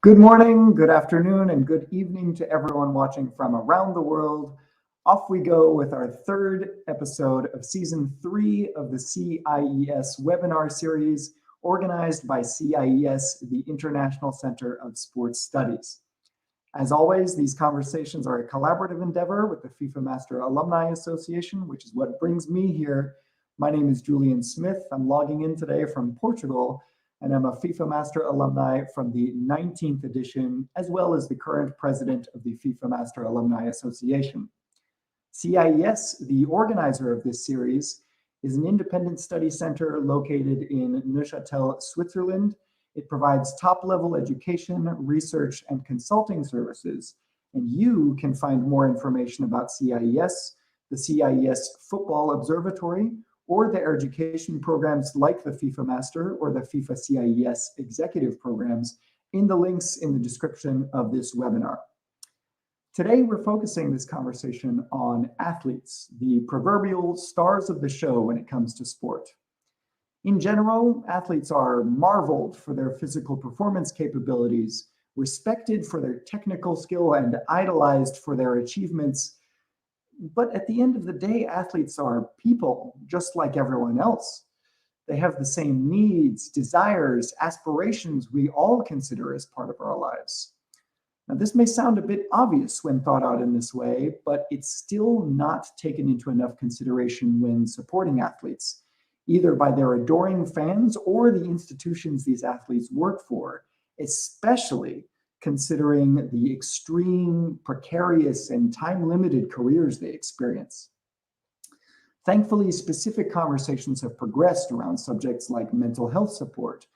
Good morning, good afternoon, and good evening to everyone watching from around the world. Off we go with our third episode of Season 3 of the CIES Webinar Series, organized by CIES, the International Center of Sports Studies. As always, these conversations are a collaborative endeavor with the FIFA Master Alumni Association, which is what brings me here. My name is Julian Smith. I'm logging in today from Portugal, and I'm a FIFA Master alumni from the 19th edition, as well as the current president of the FIFA Master Alumni Association. CIES, the organizer of this series, is an independent study center located in Neuchâtel, Switzerland. It provides top-level education, research, and consulting services, and you can find more information about CIES, the CIES Football Observatory, or their education programs like the FIFA Master or the FIFA CIES executive programs in the links in the description of this webinar. Today, we're focusing this conversation on athletes, the proverbial stars of the show when it comes to sport. In general, athletes are marveled for their physical performance capabilities, respected for their technical skill, and idolized for their achievements. But at the end of the day, athletes are people, just like everyone else. They have the same needs, desires, aspirations we all consider as part of our lives. Now, this may sound a bit obvious when thought out in this way, but it's still not taken into enough consideration when supporting athletes, either by their adoring fans or the institutions these athletes work for, especially considering the extreme, precarious, and time-limited careers they experience. Thankfully, specific conversations have progressed around subjects like mental health support,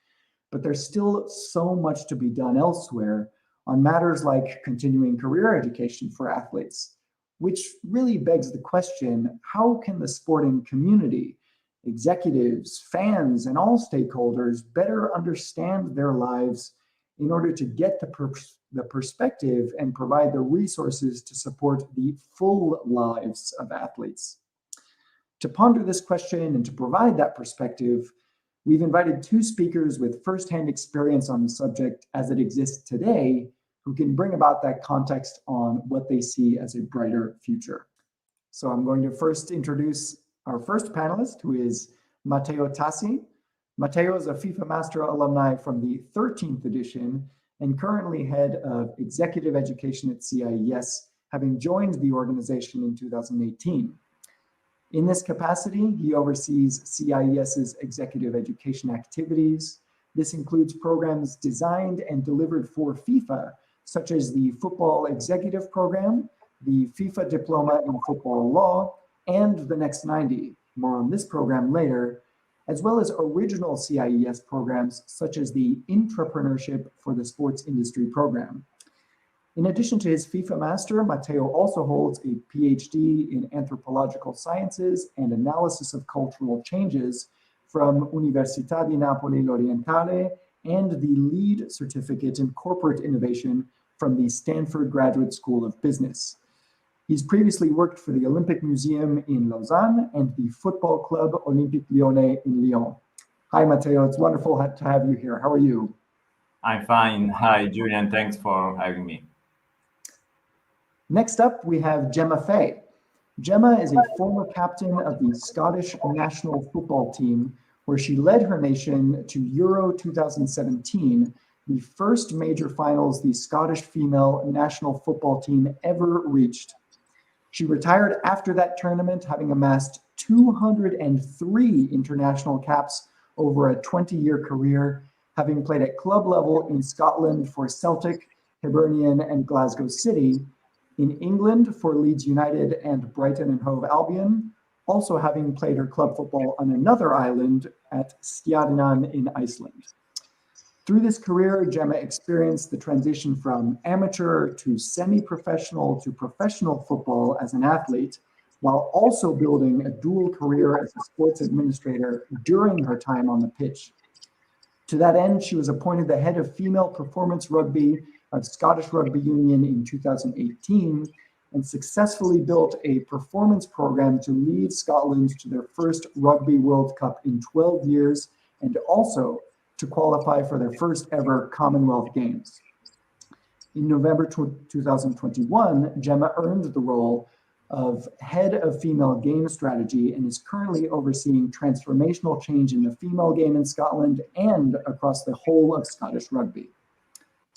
but there's still so much to be done elsewhere on matters like continuing career education for athletes, which really begs the question, how can the sporting community, executives, fans, and all stakeholders better understand their lives in order to get the perspective and provide the resources to support the full lives of athletes? To ponder this question and to provide that perspective, we've invited two speakers with firsthand experience on the subject as it exists today, who can bring about that context on what they see as a brighter future. So I'm going to first introduce our first panelist, who is Mateo Tasi. Matteo is a FIFA Master alumni from the 13th edition and currently head of executive education at CIES, having joined the organization in 2018. In this capacity, he oversees CIES's executive education activities. This includes programs designed and delivered for FIFA, such as the Football Executive Program, the FIFA Diploma in Football Law, and the Next 90. More on this program later, as well as original CIES programs such as the Intrapreneurship for the Sports Industry program. In addition to his FIFA Master, Matteo also holds a PhD in Anthropological Sciences and Analysis of Cultural Changes from Università di Napoli L'Orientale and the Lead Certificate in Corporate Innovation from the Stanford Graduate School of Business. He's previously worked for the Olympic Museum in Lausanne and the Football Club Olympique Lyonnais in Lyon. Hi, Matteo. It's wonderful to have you here. How are you? I'm fine. Hi, Julian. Thanks for having me. Next up, we have Gemma Fay. Gemma is a former captain of the Scottish national football team, where she led her nation to Euro 2017, the first major finals the Scottish female national football team ever reached. She retired after that tournament, having amassed 203 international caps over a 20-year career, having played at club level in Scotland for Celtic, Hibernian, and Glasgow City, in England for Leeds United and Brighton and Hove Albion, also having played her club football on another island at Skjadnan in Iceland. Through this career, Gemma experienced the transition from amateur to semi-professional to professional football as an athlete, while also building a dual career as a sports administrator during her time on the pitch. To that end, she was appointed the head of female performance rugby of Scottish Rugby Union in 2018 and successfully built a performance program to lead Scotland to their first Rugby World Cup in 12 years and also to qualify for their first ever Commonwealth Games. In November 2021, Gemma earned the role of Head of Female Game Strategy and is currently overseeing transformational change in the female game in Scotland and across the whole of Scottish rugby.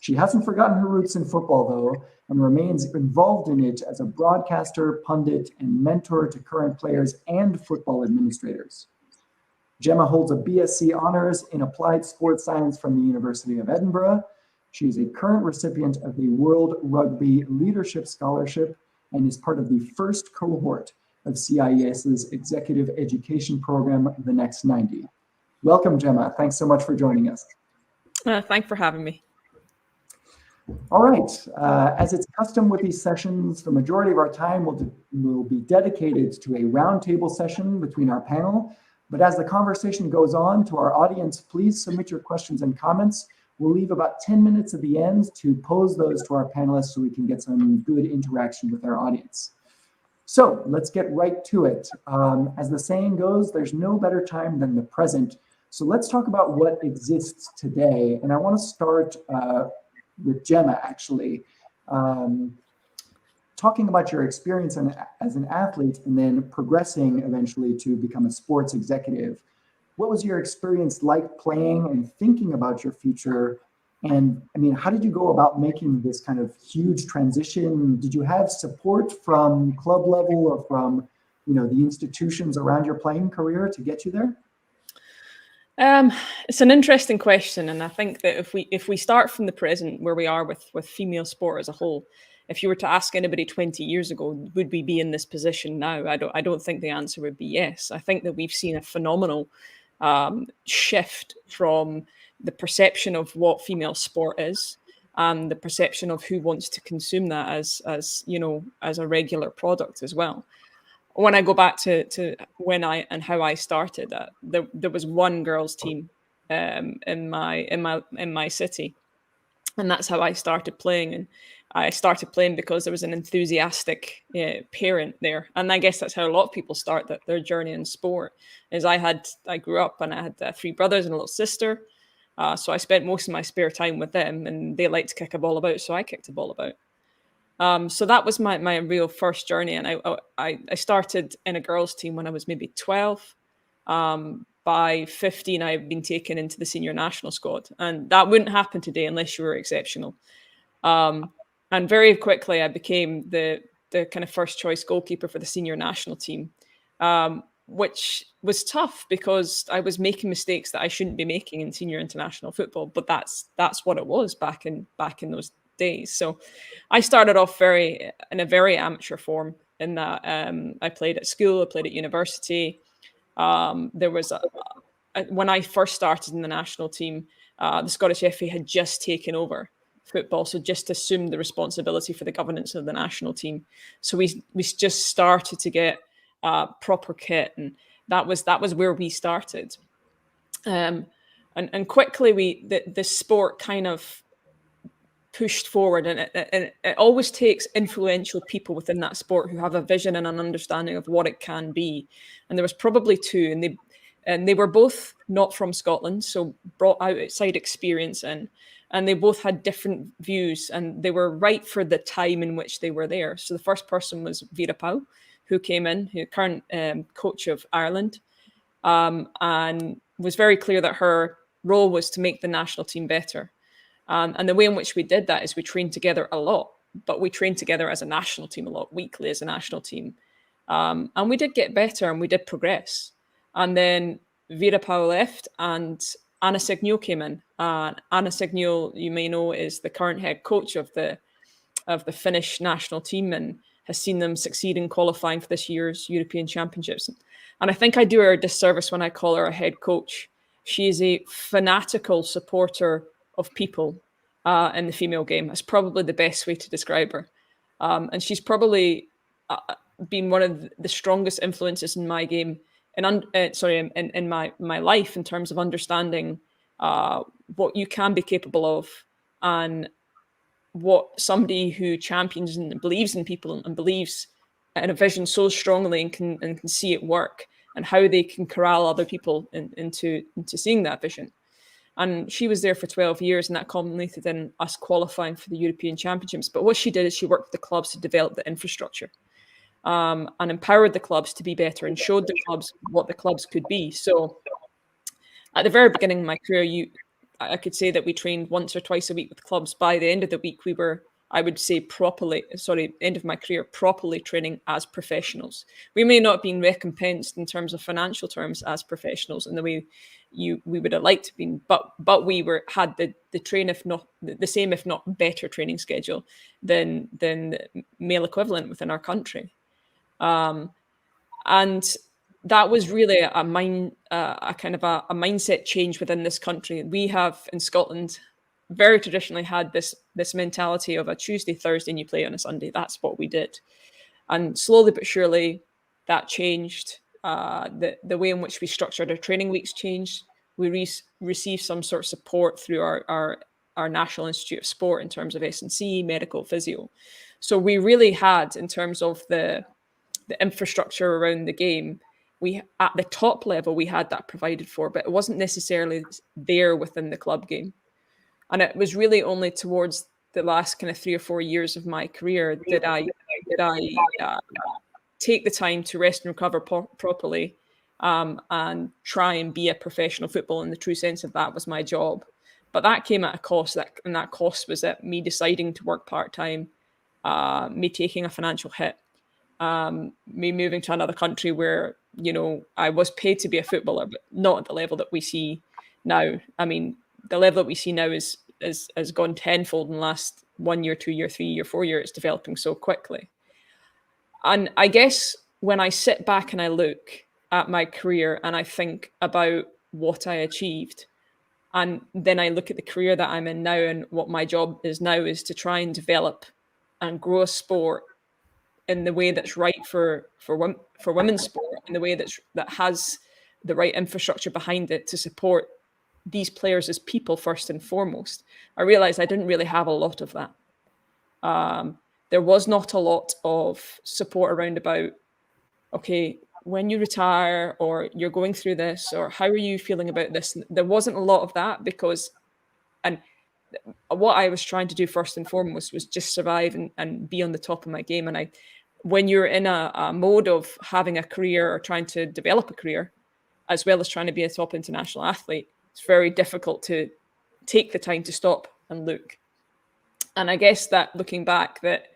She hasn't forgotten her roots in football, though, and remains involved in it as a broadcaster, pundit, and mentor to current players and football administrators. Gemma holds a BSc Honours in Applied Sports Science from the University of Edinburgh. She is a current recipient of the World Rugby Leadership Scholarship and is part of the first cohort of CIES's Executive Education Program, The Next 90. Welcome, Gemma. Thanks so much for joining us. Thanks for having me. All right. As it's custom with these sessions, the majority of our time will be dedicated to a roundtable session between our panel. But as the conversation goes on, to our audience, please submit your questions and comments. We'll leave about 10 minutes at the end to pose those to our panelists so we can get some good interaction with our audience. So let's get right to it. As the saying goes, there's no better time than the present. So let's talk about what exists today. And I want to start with Gemma, actually, talking about your experience as an athlete and then progressing eventually to become a sports executive. What was your experience like playing and thinking about your future? And I mean, how did you go about making this kind of huge transition? Did you have support from club level or from, the institutions around your playing career to get you there? It's an interesting question, and I think that if we start from the present, where we are with female sport as a whole, if you were to ask anybody 20 years ago, would we be in this position now? I don't think the answer would be yes. I think that we've seen a phenomenal shift from the perception of what female sport is and the perception of who wants to consume that as a regular product as well. When I go back to when and how I started, there was one girls' team in my city, and that's how I started playing. And I started playing because there was an enthusiastic parent there, and I guess that's how a lot of people start their journey in sport. I grew up and I had 3 brothers and a little sister, so I spent most of my spare time with them, and they liked to kick a ball about, so I kicked a ball about. So that was my real first journey, and I started in a girls' team when I was maybe 12. By 15, I've been taken into the senior national squad, and that wouldn't happen today unless you were exceptional. And very quickly, I became the kind of first choice goalkeeper for the senior national team, which was tough because I was making mistakes that I shouldn't be making in senior international football. But that's what it was back in those days. So I started off in a very amateur form in that I played at school, I played at university. There was when I first started in the national team, the Scottish FA had just taken over football, so just assumed the responsibility for the governance of the national team. So we just started to get proper kit, and that was where we started. And quickly the sport kind of pushed forward, and it always takes influential people within that sport who have a vision and an understanding of what it can be. And there was probably 2, and they were both not from Scotland, so brought outside experience in. And they both had different views, and they were right for the time in which they were there. So the first person was Vera Powell, who came in, who current coach of Ireland, and was very clear that her role was to make the national team better. And the way in which we did that is we trained together a lot, but we trained together as a national team a lot, weekly as a national team. And we did get better and we did progress. And then Vera Powell left and Anna Signol came in. Anna Signol, you may know, is the current head coach of the Finnish national team and has seen them succeed in qualifying for this year's European Championships. And I think I do her a disservice when I call her a head coach. She is a fanatical supporter of people in the female game. That's probably the best way to describe her. And she's probably been one of the strongest influences in my game, in my life, in terms of understanding what you can be capable of, and what somebody who champions and believes in people and believes in a vision so strongly and can see it work, and how they can corral other people into seeing that vision. And she was there for 12 years, and that culminated in us qualifying for the European Championships. But what she did is she worked with the clubs to develop the infrastructure, and empowered the clubs to be better and showed the clubs what the clubs could be. So at the very beginning of my career, I could say that we trained once or twice a week with clubs. By the end of the week, we were, I would say end of my career, properly training as professionals. We may not have been recompensed in terms of financial terms as professionals in the way we would have liked to have been, but we had the train, if not the same, if not better training schedule than the male equivalent within our country. And that was really a kind of a mindset change within this country. We have in Scotland very traditionally had this mentality of a Tuesday, Thursday, and you play on a Sunday. That's what we did. And slowly but surely that changed. The way in which we structured our training weeks changed. We received some sort of support through our National Institute of Sport in terms of S&C, medical, physio. So we really had, in terms of the infrastructure around the game, we at the top level, we had that provided for, but it wasn't necessarily there within the club game. And it was really only towards the last kind of 3 or 4 years of my career did I take the time to rest and recover properly, and try and be a professional footballer in the true sense of that was my job. But that came at a cost, and that cost was that me deciding to work part-time, me taking a financial hit, me moving to another country where, I was paid to be a footballer, but not at the level that we see now. I mean, the level that we see now has gone tenfold in the last 1 year, 2 year, 3 year, 4 years. It's developing so quickly. And I guess when I sit back and I look at my career and I think about what I achieved, and then I look at the career that I'm in now, and what my job is now is to try and develop and grow a sport in the way that's right for women's sport, in the way that has the right infrastructure behind it to support these players as people first and foremost. I realized I didn't really have a lot of that. There was not a lot of support around about, okay, when you retire or you're going through this, or how are you feeling about this? There wasn't a lot of that, because, and what I was trying to do first and foremost was just survive and be on the top of my game. And when you're in a mode of having a career or trying to develop a career, as well as trying to be a top international athlete, it's very difficult to take the time to stop and look. And I guess that looking back, that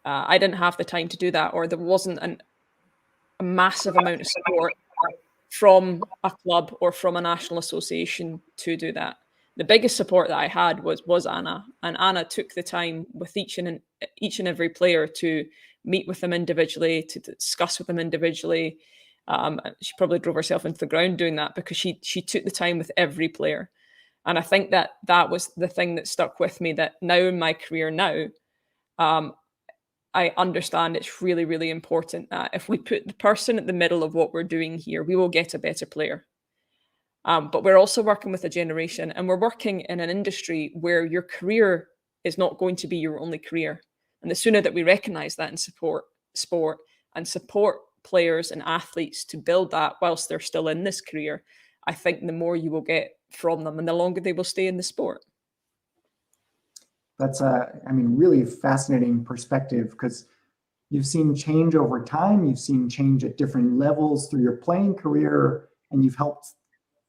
I didn't have the time to do that, or there wasn't a massive amount of support from a club or from a national association to do that. The biggest support that I had was Anna, and Anna took the time with each and every player to meet with them individually, to discuss with them individually. She probably drove herself into the ground doing that, because she took the time with every player. And I think that was the thing that stuck with me, that now in my career now, I understand it's really, really important that if we put the person at the middle of what we're doing here, we will get a better player. But we're also working with a generation, and we're working in an industry where your career is not going to be your only career. And the sooner that we recognize that and support sport and support players and athletes to build that whilst they're still in this career, I think the more you will get from them and the longer they will stay in the sport. That's really fascinating perspective, because you've seen change over time. You've seen change at different levels through your playing career, and you've helped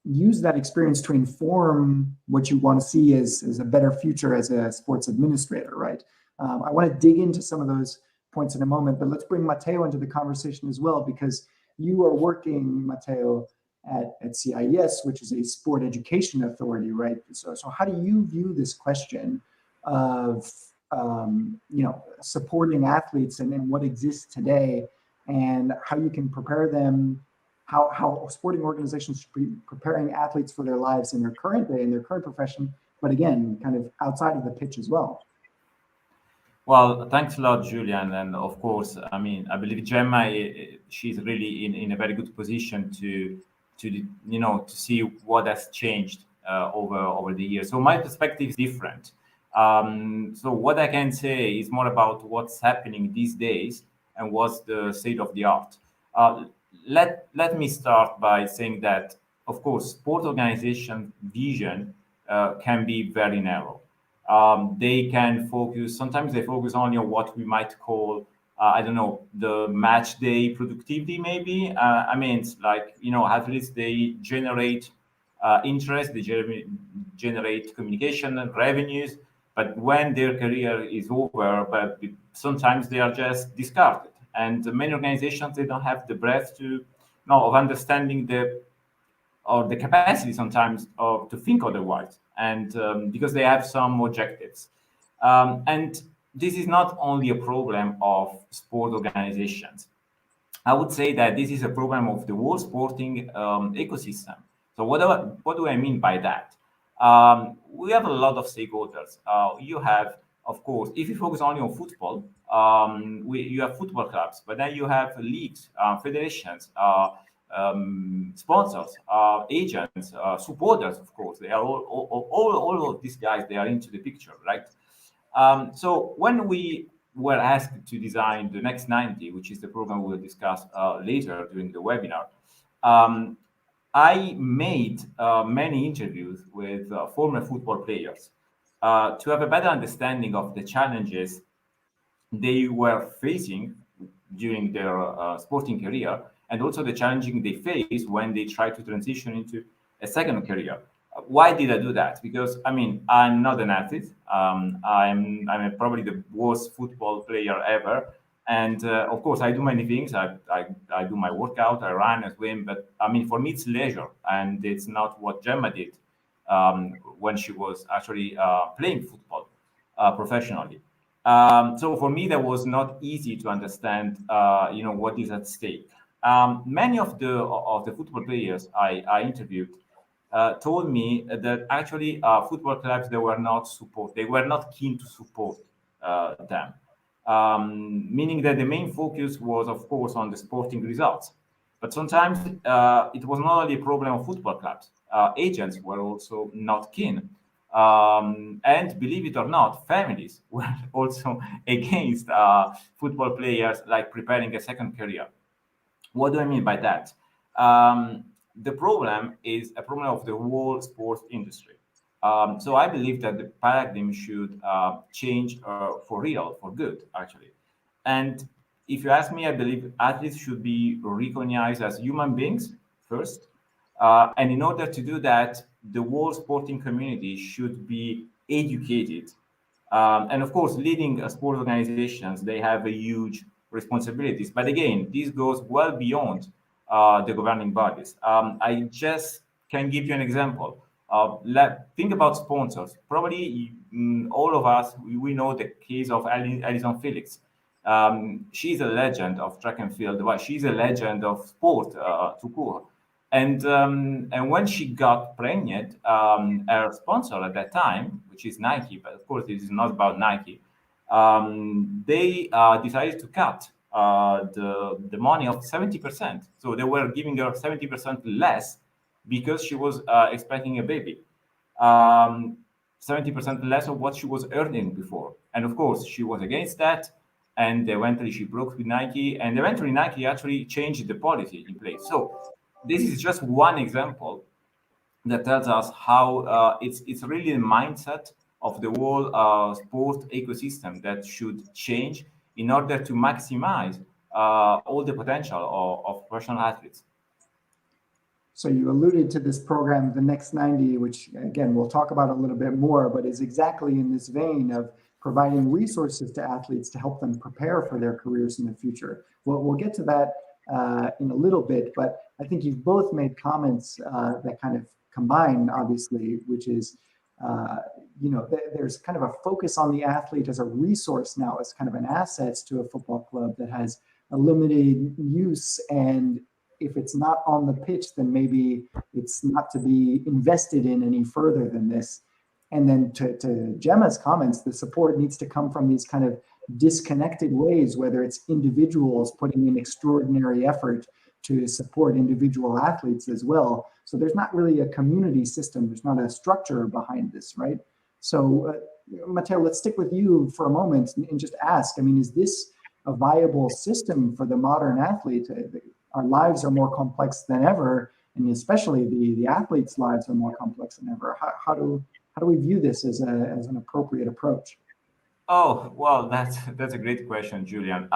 use that experience to inform what you want to see as a better future as a sports administrator, right? I want to dig into some of those points in a moment, but let's bring Matteo into the conversation as well, because you are working, Matteo, at CIES, which is a sport education authority, right? So how do you view this question of supporting athletes and what exists today, and how you can prepare them, how sporting organizations should be preparing athletes for their lives in their current day, in their current profession, but again, kind of outside of the pitch as well? Well, thanks a lot, Julian. And of course, I believe Gemma, she's really in a very good position to see what has changed over the years. So my perspective is different. So what I can say is more about what's happening these days and what's the state of the art. Let me start by saying that, of course, sport organization vision can be very narrow. They can focus, sometimes they focus only on what we might call, I don't know, the match day productivity, maybe. I mean, it's like, athletes, they generate interest, they generate communication and revenues, but when their career is over, but sometimes they are just discarded. And many organizations, they don't have the breadth of understanding the capacity sometimes to think otherwise, and because they have some objectives. And this is not only a problem of sport organizations. I would say that this is a problem of the whole sporting ecosystem. So what do I mean by that? We have a lot of stakeholders. You have, of course, if you focus only on football, you have football clubs, but then you have leagues, federations, sponsors, agents, supporters, of course. They are all of these guys, they are into the picture, right? So when we were asked to design the Next 90, which is the program we'll discuss later during the webinar, I made many interviews with former football players to have a better understanding of the challenges they were facing during their sporting career, and also the challenging they face when they try to transition into a second career. Why did I do that? Because I'm not an athlete. I'm probably the worst football player ever, and of course I do many things. I do my workout, I run, I swim, but for me it's leisure, and it's not what Gemma did when she was actually playing football professionally. So for me, that was not easy to understand, what is at stake. Many of the football players I interviewed told me that actually football clubs, they were not keen to support them, meaning that the main focus was, of course, on the sporting results. But sometimes it was not only a problem of football clubs. Agents were also not keen. And believe it or not, families were also against football players like preparing a second career. What do I mean by that? The problem is a problem of the whole sports industry. So I believe that the paradigm should change for real, for good, actually. And if you ask me, I believe athletes should be recognized as human beings first. And in order to do that, the whole sporting community should be educated. And of course, leading sport organizations, they have a huge responsibilities. But again, this goes well beyond the governing bodies. I just can give you an example. Think about sponsors. Probably all of us, we know the case of Alison Felix. She's a legend of track and field. Well, she's a legend of sport, tout court. And when she got pregnant, her sponsor at that time, which is Nike, but of course this is not about Nike, they decided to cut the money of 70%. So they were giving her 70% less because she was expecting a baby. 70% less of what she was earning before. And of course, she was against that. And eventually she broke with Nike. And eventually Nike actually changed the policy in place. So this is just one example that tells us how it's really the mindset of the whole sport ecosystem that should change in order to maximize all the potential of professional athletes. So you alluded to this program, the Next 90, which again, we'll talk about a little bit more, but is exactly in this vein of providing resources to athletes to help them prepare for their careers in the future. We'll get to that in a little bit, but I think you've both made comments that kind of combine, obviously, which is, there's kind of a focus on the athlete as a resource now, as kind of an asset to a football club that has a limited use, and if it's not on the pitch, then maybe it's not to be invested in any further than this. And then to Gemma's comments, the support needs to come from these kind of disconnected ways, whether it's individuals putting in extraordinary effort to support individual athletes as well. So there's not really a community system. There's not a structure behind this, right? So Matteo, let's stick with you for a moment and just ask, is this a viable system for the modern athlete? Our lives are more complex than ever, and especially the athletes' lives are more complex than ever. How how do we view this as an appropriate approach? Oh, well, that's a great question, Julian.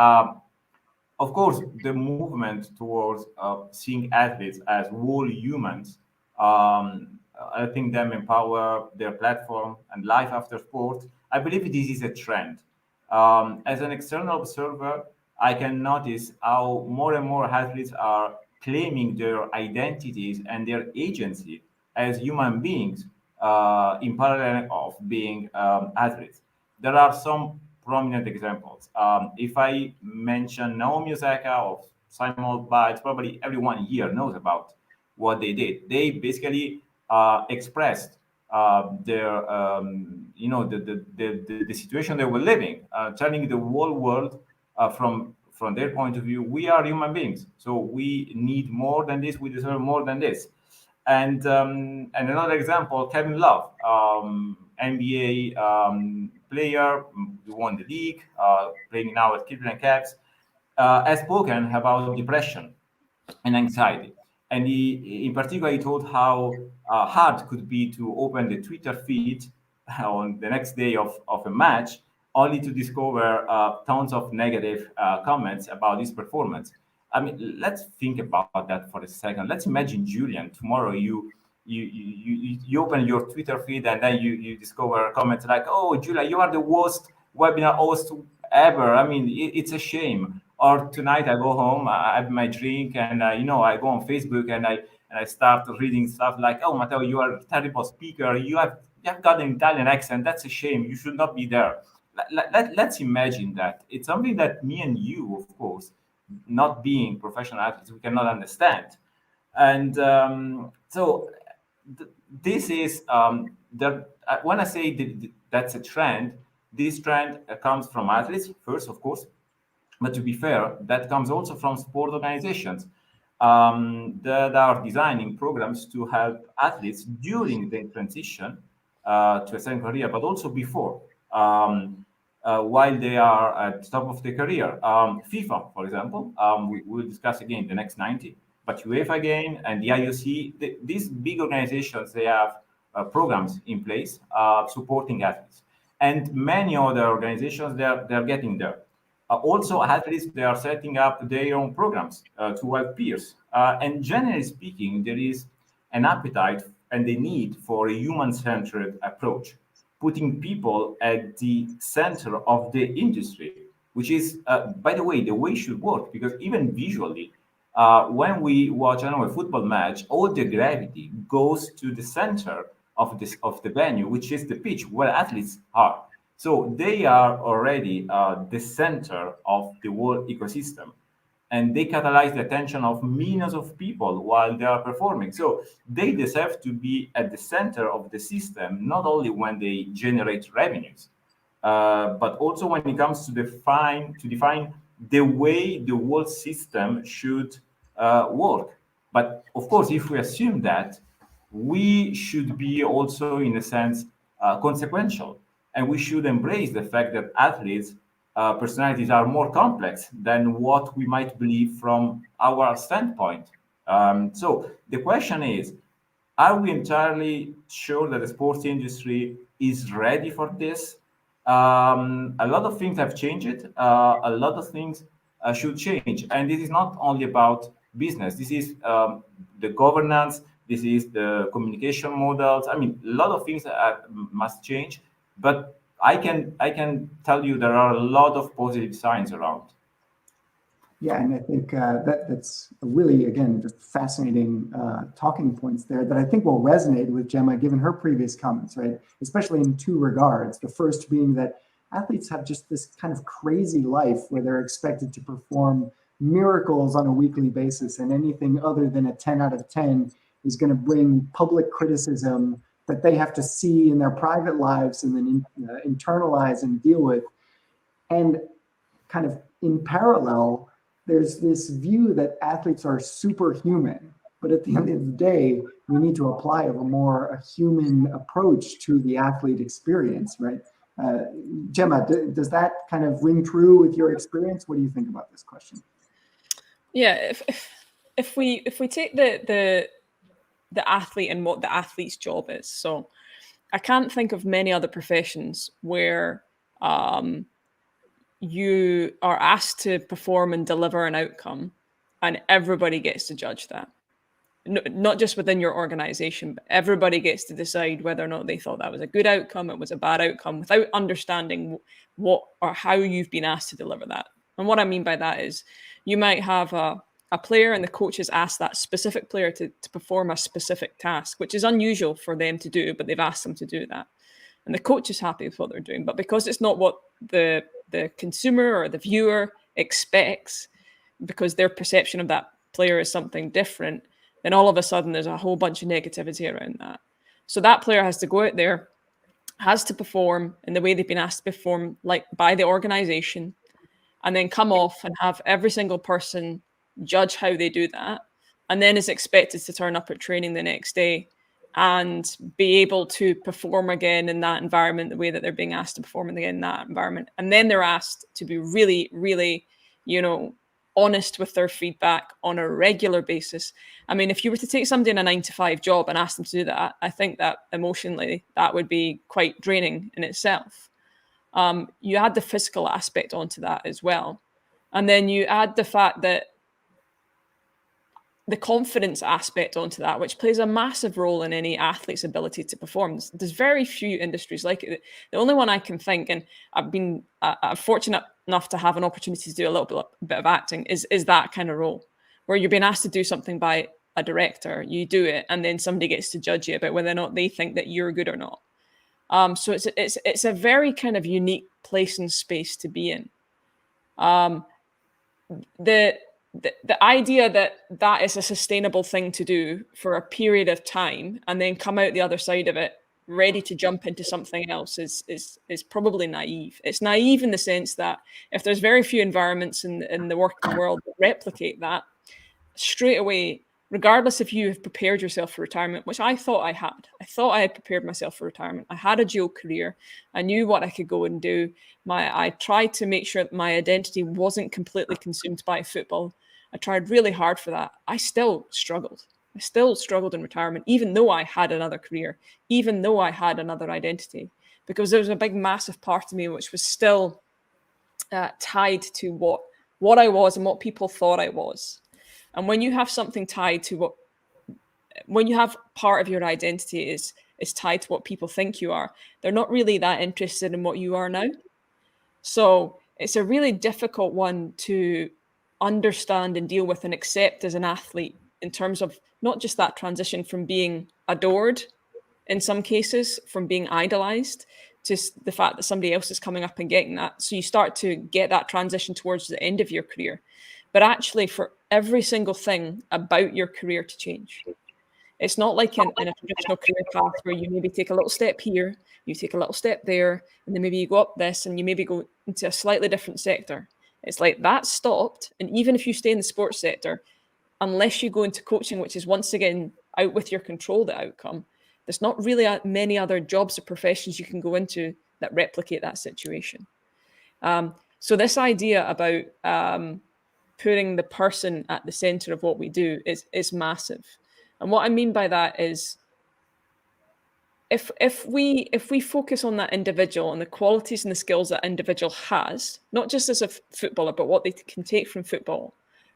Of course, the movement towards seeing athletes as whole humans, helping them empower their platform and life after sport, I believe this is a trend. As an external observer, I can notice how more and more athletes are claiming their identities and their agency as human beings in parallel of being athletes. There are some prominent examples. If I mention Naomi Osaka or Simon Biles, probably everyone here knows about what they did. They basically expressed their, the situation they were living, telling the whole world from their point of view, we are human beings, so we need more than this, we deserve more than this. And another example, Kevin Love, NBA player, who won the league, playing now at Cleveland Cavs, has spoken about depression and anxiety. And in particular, he told how hard it could be to open the Twitter feed on the next day of a match, only to discover tons of negative comments about his performance. I mean, let's think about that for a second. Let's imagine, Julian, tomorrow you open your Twitter feed and then you discover comments like, "Oh, Julia, you are the worst webinar host ever. I mean, it's a shame." Or tonight I go home, I have my drink, and I go on Facebook and I start reading stuff like, "Oh, Matteo, you are a terrible speaker. You have got an Italian accent. That's a shame. You should not be there." Let's imagine that. It's something that me and you, of course, not being professional athletes, we cannot understand. And so this is when I say that's a trend, this trend comes from athletes first, of course, but to be fair, that comes also from sport organizations that are designing programs to help athletes during the transition to a second career, but also before, while they are at the top of their career. FIFA, for example, we will discuss again the next 90. But UEFA again and the IOC, these big organizations, they have programs in place supporting athletes. And many other organizations, they're getting there. Also, athletes, they are setting up their own programs to help peers. And generally speaking, there is an appetite and the need for a human-centered approach, putting people at the center of the industry, which is, by the way it should work, because even visually, when we watch a football match, all the gravity goes to the center of the venue, which is the pitch where athletes are. So they are already the center of the world ecosystem, and they catalyze the attention of millions of people while they are performing. So they deserve to be at the center of the system, not only when they generate revenues, but also when it comes to define the way the whole system should work. But of course, if we assume that, we should be also, in a sense, consequential. And we should embrace the fact that athletes' personalities are more complex than what we might believe from our standpoint. So the question is, are we entirely sure that the sports industry is ready for this? A lot of things have changed. A lot of things should change. And this is not only about business. This is the governance. This is the communication models. I mean, a lot of things must change. But I can tell you there are a lot of positive signs around. Yeah, and I think that's really, again, just fascinating talking points there that I think will resonate with Gemma, given her previous comments, right? Especially in two regards. The first being that athletes have just this kind of crazy life where they're expected to perform miracles on a weekly basis, and anything other than a 10 out of 10 is going to bring public criticism that they have to see in their private lives and then internalize and deal with. And kind of in parallel, there's this view that athletes are superhuman, but at the end of the day, we need to apply a human approach to the athlete experience, right? Gemma, does that kind of ring true with your experience? What do you think about this question? Yeah, if we take the athlete and what the athlete's job is, so I can't think of many other professions where you are asked to perform and deliver an outcome and everybody gets to judge that. Not just within your organization, but everybody gets to decide whether or not they thought that was a good outcome, it was a bad outcome, without understanding what or how you've been asked to deliver that. And what I mean by that is you might have a player and the coach has asked that specific player to perform a specific task, which is unusual for them to do, but they've asked them to do that. And the coach is happy with what they're doing. But because it's not what the consumer or the viewer expects, because their perception of that player is something different, then all of a sudden there's a whole bunch of negativity around that. So that player has to go out there, has to perform in the way they've been asked to perform, like by the organization, and then come off and have every single person judge how they do that, and then is expected to turn up at training the next day and be able to perform again in that environment the way that they're being asked to perform again in that environment. And then they're asked to be really, really, honest with their feedback on a regular basis. I mean, if you were to take somebody in a 9-to-5 job and ask them to do that, I think that emotionally that would be quite draining in itself. You add the physical aspect onto that as well. And then you add the fact that the confidence aspect onto that, which plays a massive role in any athlete's ability to perform. There's very few industries like it. The only one I can think, and I've been fortunate enough to have an opportunity to do a little bit of acting, is that kind of role, where you're being asked to do something by a director, you do it, and then somebody gets to judge you about whether or not they think that you're good or not. So it's a very kind of unique place and space to be in. The idea that is a sustainable thing to do for a period of time and then come out the other side of it ready to jump into something else is probably naive. It's naive in the sense that if there's very few environments in the working world that replicate that, straight away, regardless if you have prepared yourself for retirement, which I thought I had. I thought I had prepared myself for retirement. I had a dual career. I knew what I could go and do. I tried to make sure that my identity wasn't completely consumed by football. I tried really hard for that. I still struggled. I still struggled in retirement, even though I had another career, even though I had another identity, because there was a big, massive part of me which was still tied to what I was and what people thought I was. And when you have something tied to when you have part of your identity is tied to what people think you are, they're not really that interested in what you are now. So it's a really difficult one to understand and deal with and accept as an athlete, in terms of not just that transition from being adored in some cases, from being idolized, to the fact that somebody else is coming up and getting that. So you start to get that transition towards the end of your career. But actually, for every single thing about your career to change. It's not like in a traditional career path where you maybe take a little step here, you take a little step there, and then maybe you go up this and you maybe go into a slightly different sector. It's like that stopped. And even if you stay in the sports sector, unless you go into coaching, which is once again out with your control, the outcome, there's not really many other jobs or professions you can go into that replicate that situation. So this idea about putting the person at the center of what we do is massive. And what I mean by that is if we focus on that individual and the qualities and the skills that individual has, not just as a footballer, but what they can take from football,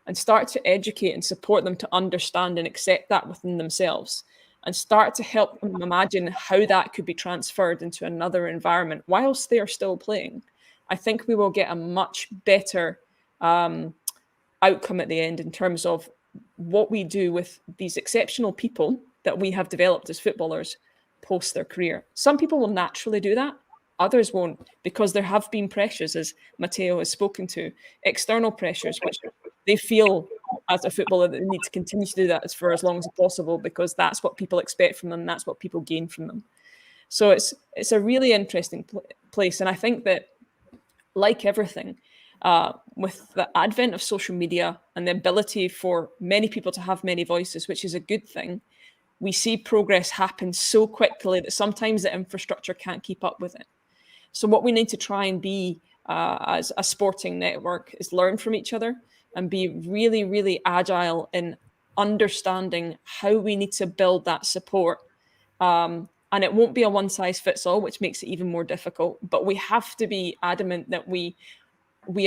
and start to educate and support them to understand and accept that within themselves, and start to help them imagine how that could be transferred into another environment whilst they are still playing, I think we will get a much better outcome at the end in terms of what we do with these exceptional people that we have developed as footballers post their career. Some people will naturally do that. Others won't, because there have been pressures, as Matteo has spoken to, external pressures, which they feel as a footballer that they need to continue to do that for as long as possible, because that's what people expect from them. That's what people gain from them. So it's a really interesting place. And I think that, like everything, with the advent of social media and the ability for many people to have many voices, which is a good thing, we see progress happen so quickly that sometimes the infrastructure can't keep up with it. So what we need to try and be as a sporting network is learn from each other and be really, really agile in understanding how we need to build that support And it won't be a one size fits all, which makes it even more difficult. But we have to be adamant that we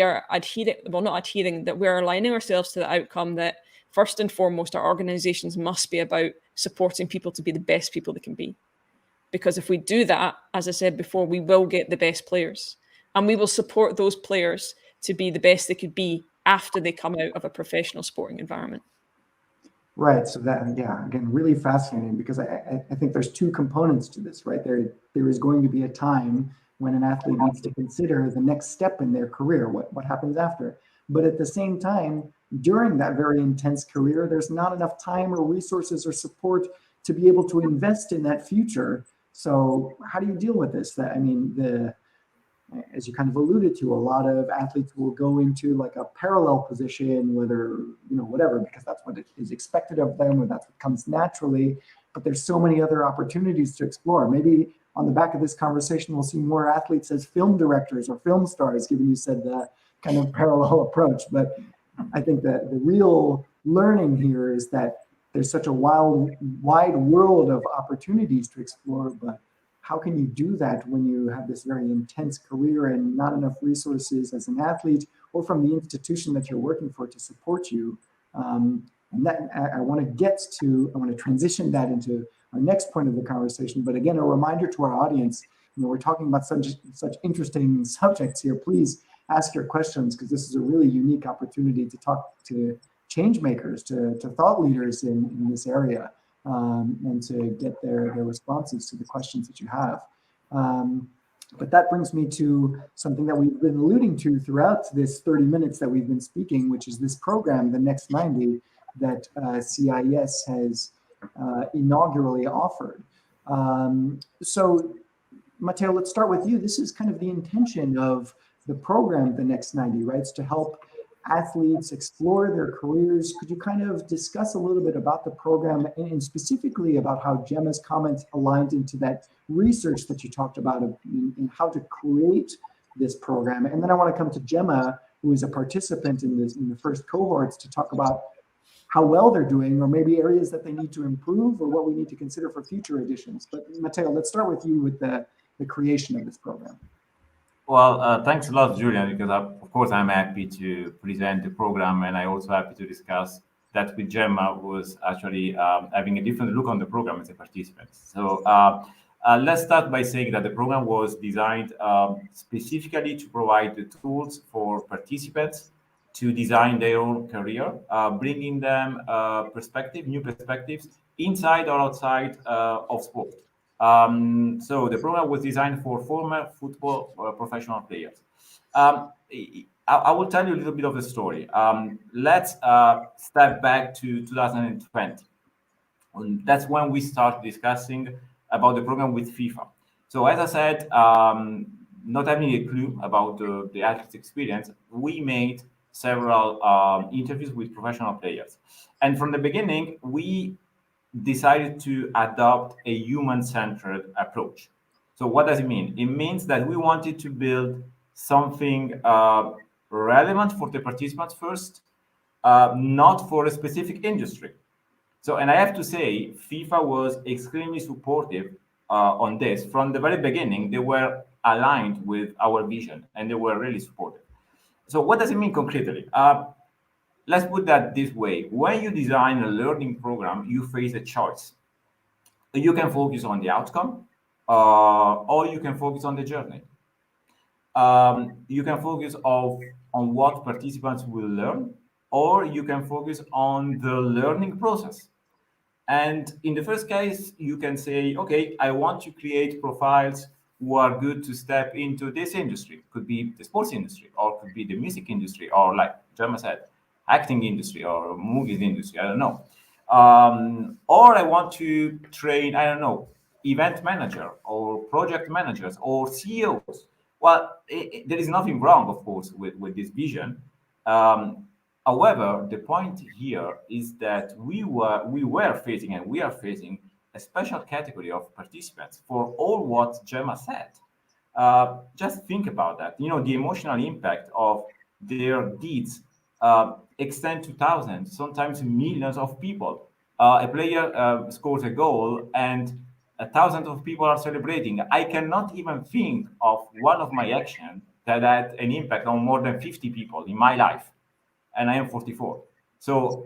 are adhering, well, not adhering, that we're aligning ourselves to the outcome that first and foremost, our organizations must be about supporting people to be the best people they can be. Because if we do that, as I said before, we will get the best players, and we will support those players to be the best they could be after they come out of a professional sporting environment. Right. So that, yeah, again, really fascinating, because I think there's two components to this, right? There is going to be a time when an athlete needs to consider the next step in their career, what happens after. But at the same time, during that very intense career, there's not enough time or resources or support to be able to invest in that future. So how do you deal with this? That, I mean, as you kind of alluded to, a lot of athletes will go into like a parallel position, whether, whatever, because that's what is expected of them, or that's what comes naturally. But there's so many other opportunities to explore. Maybe on the back of this conversation, we'll see more athletes as film directors or film stars, given you said the kind of parallel approach. But I think that the real learning here is that there's such a wide world of opportunities to explore, but how can you do that when you have this very intense career and not enough resources as an athlete or from the institution that you're working for to support you? And that I want to transition that into our next point of the conversation. But again, a reminder to our audience, we're talking about such interesting subjects here. Please ask your questions, because this is a really unique opportunity to talk to change makers, to thought leaders in this area. And to get their responses to the questions that you have. But that brings me to something that we've been alluding to throughout this 30 minutes that we've been speaking, which is this program, the Next 90, that CIES has inaugurally offered. So, Matteo, let's start with you. This is kind of the intention of the program, the Next 90, right? It's to help athletes explore their careers. Could you kind of discuss a little bit about the program and specifically about how Gemma's comments aligned into that research that you talked about in how to create this program? And then I want to come to Gemma, who is a participant in the first cohorts, to talk about how well they're doing, or maybe areas that they need to improve, or what we need to consider for future editions. But Matteo, let's start with you with the creation of this program. Well, thanks a lot, Julian, because of course I'm happy to present the program, and I'm also happy to discuss that with Gemma, who was actually having a different look on the program as a participant. So let's start by saying that the program was designed specifically to provide the tools for participants to design their own career, bringing them new perspectives inside or outside of sport. So the program was designed for former football professional players. I will tell you a little bit of the story. Let's step back to 2020. And that's when we start discussing about the program with FIFA. So as I said, not having a clue about the athlete's experience, we made several interviews with professional players. And from the beginning, we decided to adopt a human-centered approach. So what does it mean? It means that we wanted to build something relevant for the participants first, not for a specific industry. So, and I have to say, FIFA was extremely supportive on this. From the very beginning, they were aligned with our vision, and they were really supportive. So what does it mean concretely? Let's put that this way. When you design a learning program, you face a choice. You can focus on the outcome, or you can focus on the journey. You can focus on what participants will learn, or you can focus on the learning process. And in the first case, you can say, okay, I want to create profiles who are good to step into this industry. Could be the sports industry, or could be the music industry, or like Gemma said, acting industry or movies industry, I don't know. Or I want to train, I don't know, event manager or project managers or CEOs. Well, there is nothing wrong, of course, with this vision. However, the point here is that we were facing, and we are facing, a special category of participants for all what Gemma said. Just think about that. The emotional impact of their deeds extend to thousands, sometimes millions of people. A player scores a goal, and thousands of people are celebrating. I cannot even think of one of my actions that had an impact on more than 50 people in my life, and I am 44. So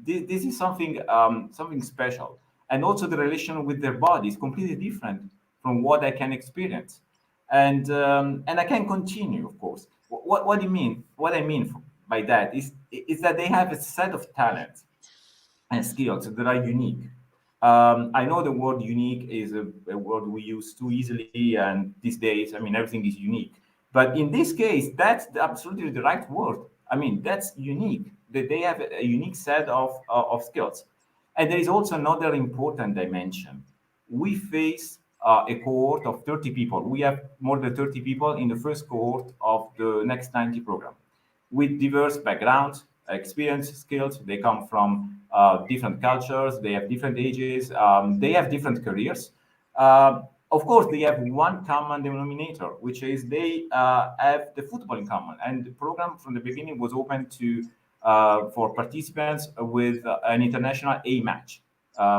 this is something special, and also the relation with their body is completely different from what I can experience, and I can continue, of course. What do you mean? What I mean by that is that they have a set of talents and skills that are unique. I know the word unique is a word we use too easily, and these days, I mean, everything is unique. But in this case, that's absolutely the right word. I mean, that's unique. That they have a unique set of skills. And there is also another important dimension. We face a cohort of 30 people. We have more than 30 people in the first cohort of the next 90 program, with diverse backgrounds, experience, skills. They come from different cultures, they have different ages, they have different careers. Of course, they have one common denominator, which is they have the football in common. And the program from the beginning was open to for participants with an international A match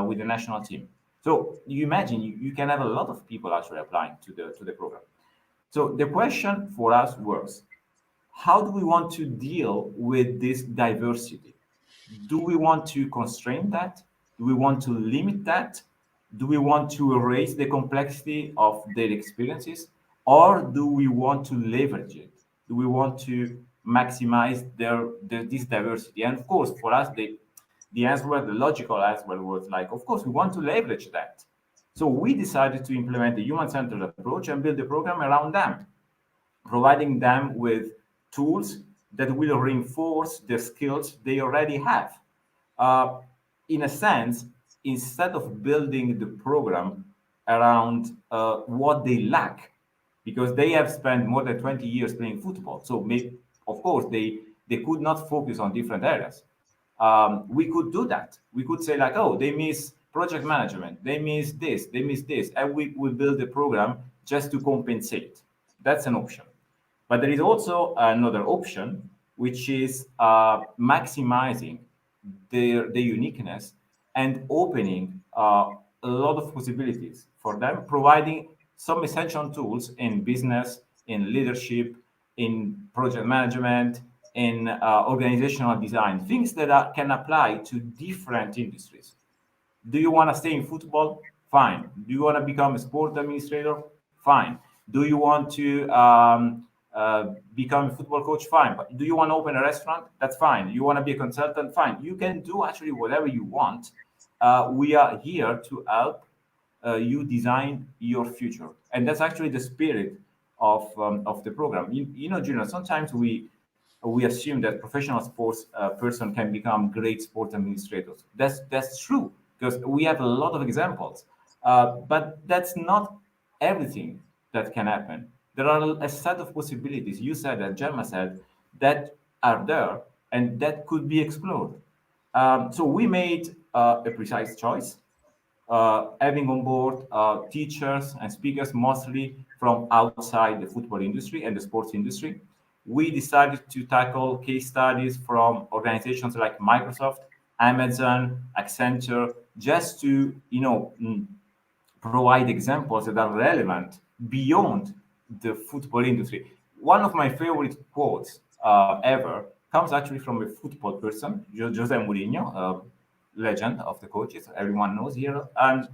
with the national team. So you imagine you can have a lot of people actually applying to the program. So the question for us was, how do we want to deal with this diversity? Do we want to constrain that? Do we want to limit that? Do we want to erase the complexity of their experiences? Or do we want to leverage it? Do we want to maximize this diversity? And of course, for us, the answer, the logical answer was like, of course, we want to leverage that. So we decided to implement the human-centered approach and build a program around them, providing them with tools that will reinforce the skills they already have. In a sense, instead of building the program around what they lack, because they have spent more than 20 years playing football. So maybe, of course, they could not focus on different areas. We could do that. We could say like, oh, they miss project management, they miss this, and we build a program just to compensate. That's an option. But there is also another option, which is maximizing their uniqueness and opening a lot of possibilities for them, providing some essential tools in business, in leadership, in project management, in organizational design, things that can apply to different industries. Do you want to stay in football? Fine. Do you want to become a sport administrator? Fine. Do you want to become a football coach? Fine. But do you want to open a restaurant? That's fine. You want to be a consultant? Fine. You can do actually whatever you want. We are here to help you design your future, and that's actually the spirit of the program. You know, Julian, sometimes we assume that professional sports person can become great sport administrators. That's true, because we have a lot of examples, but that's not everything that can happen. There are a set of possibilities, you said, that Gemma said, that are there and that could be explored. So we made a precise choice, having on board teachers and speakers mostly from outside the football industry and the sports industry. We decided to tackle case studies from organizations like Microsoft, Amazon, Accenture, just to provide examples that are relevant beyond the football industry. One of my favorite quotes ever comes actually from a football person, Jose Mourinho, legend of the coaches, everyone knows here. And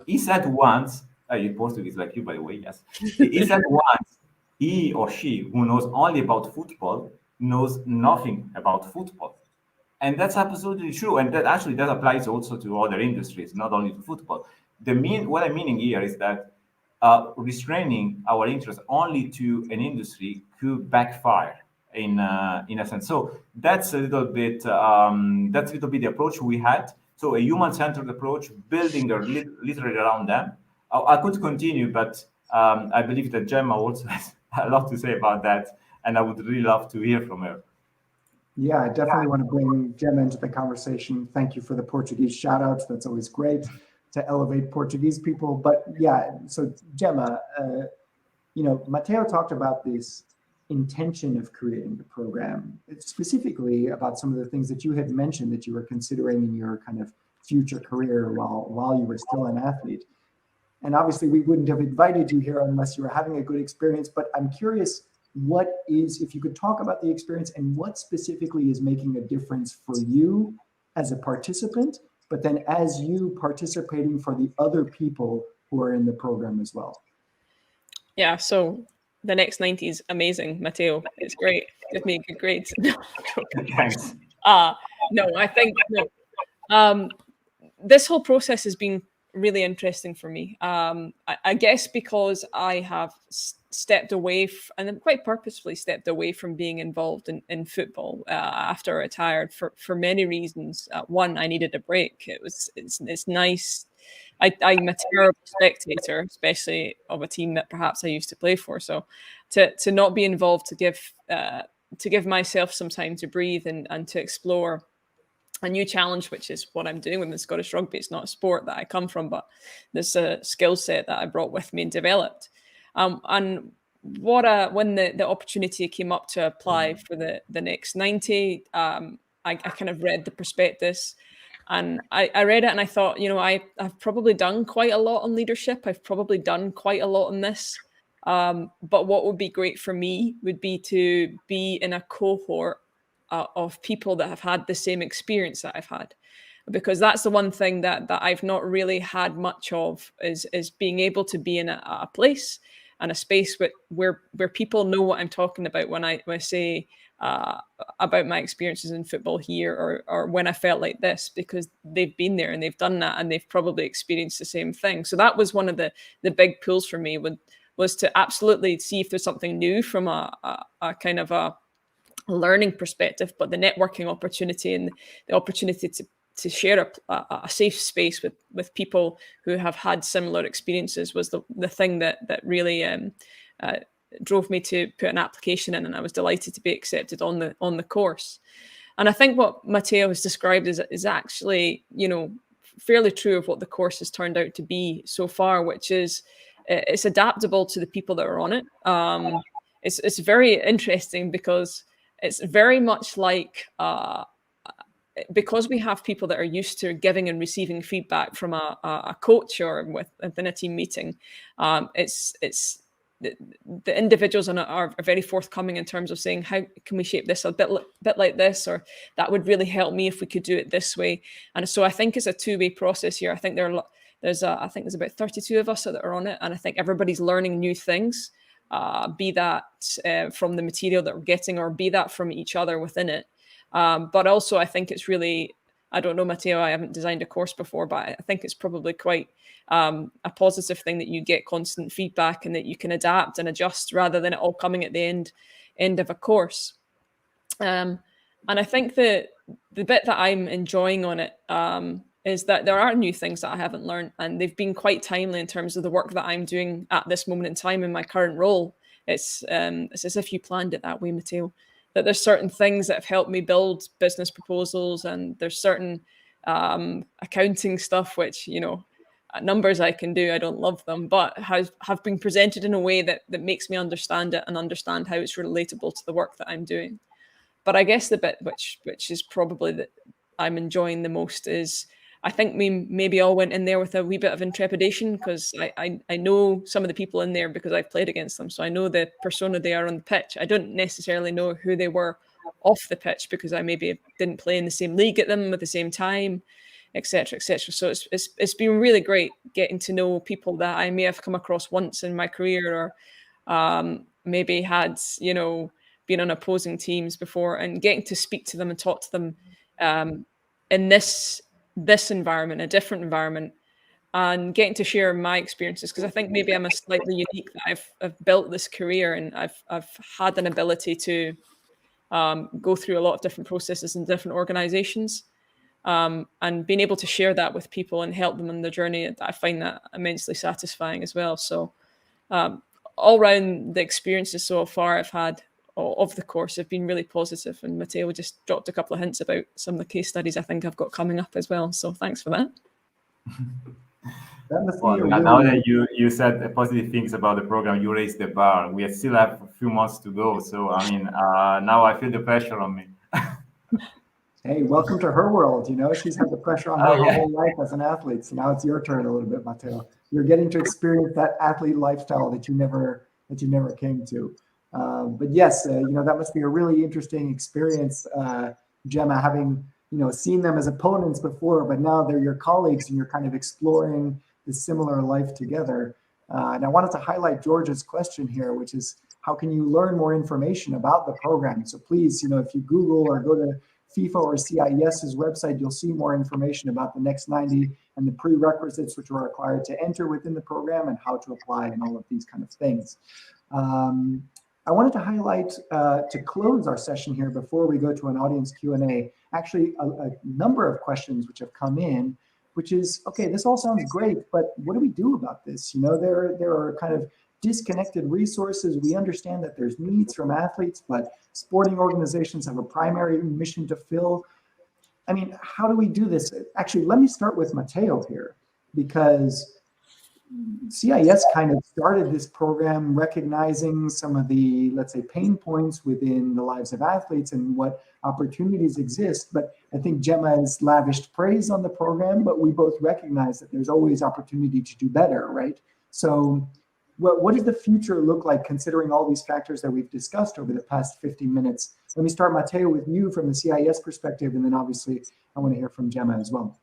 he said once, in Portuguese like you, by the way, yes. He said once, he or she who knows only about football knows nothing about football. And that's absolutely true. And that applies also to other industries, not only to football. What I'm meaning here is that restraining our interest only to an industry could backfire in a sense. So that's a little bit the approach we had. So a human-centered approach, building literally around them. I could continue, but I believe that Gemma also has a lot to say about that, and I would really love to hear from her. Yeah, I definitely want to bring Gemma into the conversation. Thank you for the Portuguese shout outs. That's always great to elevate Portuguese people. But yeah, so Gemma, Matteo talked about this intention of creating the program, specifically about some of the things that you had mentioned that you were considering in your kind of future career while you were still an athlete. And obviously we wouldn't have invited you here unless you were having a good experience, but I'm curious, if you could talk about the experience and what specifically is making a difference for you as a participant, but then as you participating for the other people who are in the program as well. Yeah, so the next 90 is amazing, Matteo. It's great. Give me good grades. Thanks. No, I think this whole process has been really interesting for me. I guess because I have stepped away and quite purposefully stepped away from being involved in football after I retired for many reasons. One, I needed a break. It's nice. I'm a terrible spectator, especially of a team that perhaps I used to play for. So to not be involved, to give myself some time to breathe and to explore a new challenge, which is what I'm doing with the Scottish Rugby. It's not a sport that I come from, but there's a skill set that I brought with me and developed. And when the opportunity came up to apply for the next 90, I kind of read the prospectus. And I read it and I thought, I've probably done quite a lot on leadership. I've probably done quite a lot on this. But what would be great for me would be to be in a cohort of people that have had the same experience that I've had. Because that's the one thing that I've not really had much of is being able to be in a place and a space where people know what I'm talking about when I say about my experiences in football here or when I felt like this, because they've been there and they've done that and they've probably experienced the same thing. So that was one of the big pulls for me was to absolutely see if there's something new from a kind of a learning perspective, but the networking opportunity and the opportunity to share a safe space with people who have had similar experiences was the thing that really drove me to put an application in, and I was delighted to be accepted on the course. And I think what Matteo has described is actually, fairly true of what the course has turned out to be so far, which is it's adaptable to the people that are on it. It's very interesting because it's very much like because we have people that are used to giving and receiving feedback from a coach or within a team meeting. It's the individuals are very forthcoming in terms of saying, how can we shape this a bit like this, or that would really help me if we could do it this way. And so I think it's a two-way process here. I think there's about 32 of us that are on it, and I think everybody's learning new things. Be that from the material that we're getting or be that from each other within it. But also I think it's really, I don't know, Matteo, I haven't designed a course before, but I think it's probably quite a positive thing that you get constant feedback and that you can adapt and adjust rather than it all coming at the end of a course. And I think that the bit that I'm enjoying on it is that there are new things that I haven't learned, and they've been quite timely in terms of the work that I'm doing at this moment in time in my current role. It's as if you planned it that way, Matteo, that there's certain things that have helped me build business proposals, and there's certain accounting stuff, which, numbers I can do, I don't love them, but have been presented in a way that makes me understand it and understand how it's relatable to the work that I'm doing. But I guess the bit which is probably that I'm enjoying the most is, I think we maybe all went in there with a wee bit of intrepidation, because I know some of the people in there because I've played against them. So I know the persona they are on the pitch. I don't necessarily know who they were off the pitch because I maybe didn't play in the same league at them at the same time, etc., etc. So it's been really great getting to know people that I may have come across once in my career, or maybe had, been on opposing teams before, and getting to speak to them and talk to them in this environment, a different environment, and getting to share my experiences, because I think maybe I'm a slightly unique that I've built this career and I've had an ability to go through a lot of different processes in different organizations, and being able to share that with people and help them on their journey, I find that immensely satisfying as well. So all around, the experiences so far I've had of the course have been really positive, and Matteo just dropped a couple of hints about some of the case studies I think I've got coming up as well, so thanks for that. Now that you said positive things about the program, you raised the bar. We still have a few months to go, so I mean, now I feel the pressure on me. Hey, welcome to her world. You know, she's had the pressure on her Oh, yeah. whole life as an athlete. So now it's your turn a little bit, Matteo. You're getting to experience that athlete lifestyle that you never came to. But yes, that must be a really interesting experience, Gemma, having seen them as opponents before, but now they're your colleagues and you're kind of exploring this similar life together. And I wanted to highlight George's question here, which is how can you learn more information about the program? So please, if you Google or go to FIFA or CIES's website, you'll see more information about the Next 90 and the prerequisites which are required to enter within the program and how to apply and all of these kind of things. I wanted to highlight, to close our session here before we go to an audience Q&A, actually a number of questions which have come in, which is, okay, this all sounds great, but what do we do about this? There are kind of disconnected resources. We understand that there's needs from athletes, but sporting organizations have a primary mission to fill. I mean, how do we do this? Actually, let me start with Matteo here, because CIES kind of started this program recognizing some of the, let's say, pain points within the lives of athletes and what opportunities exist. But I think Gemma has lavished praise on the program, but we both recognize that there's always opportunity to do better, right? So what does the future look like considering all these factors that we've discussed over the past 15 minutes? Let me start, Matteo, with you from the CIES perspective, and then obviously I want to hear from Gemma as well.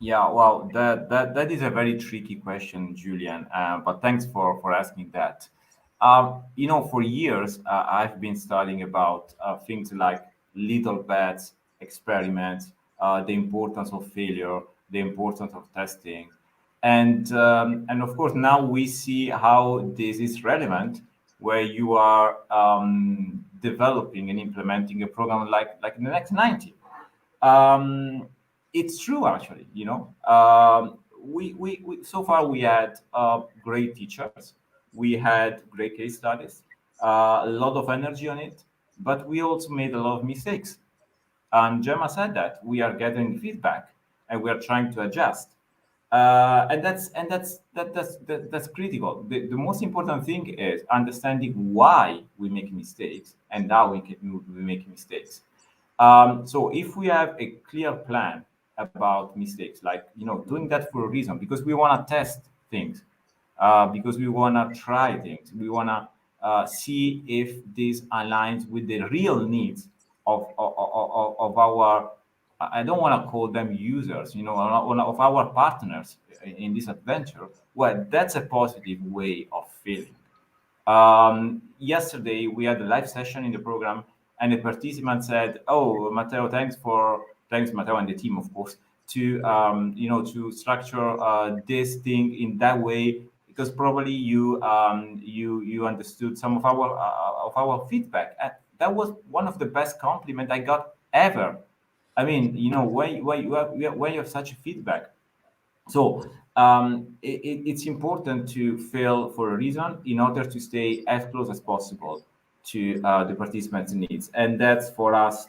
Yeah, well, that is a very tricky question, Julian, but thanks for asking that. For years, I've been studying about things like little bets, experiments, the importance of failure, the importance of testing. And of course, now we see how this is relevant where you are developing and implementing a program like the Next 90. It's true, actually. We so far we had great teachers, we had great case studies, a lot of energy on it, but we also made a lot of mistakes. And Gemma said that we are getting feedback and we are trying to adjust. And that's critical. The most important thing is understanding why we make mistakes and how we make mistakes. So if we have a clear plan about mistakes, like doing that for a reason, because we want to test things, because we want to try things, we want to see if this aligns with the real needs of our. I don't want to call them users, of our partners in this adventure. Well, that's a positive way of feeling. Yesterday, we had a live session in the program, and a participant said, "Oh, Matteo, thanks, Matteo and the team, of course, to to structure this thing in that way, because probably you understood some of our feedback." And that was one of the best compliments I got ever. I mean, when you have such a feedback. So it's important to fail for a reason in order to stay as close as possible to the participants' needs, and that's for us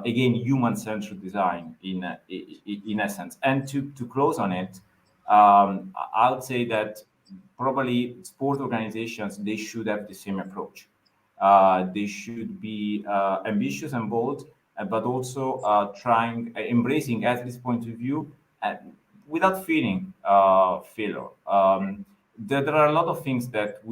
again human-centered design in essence. And to close on it, I would say that probably sport organizations, they should have the same approach. They should be ambitious and bold, but also embracing athletes' point of view without feeling failure. There are a lot of things that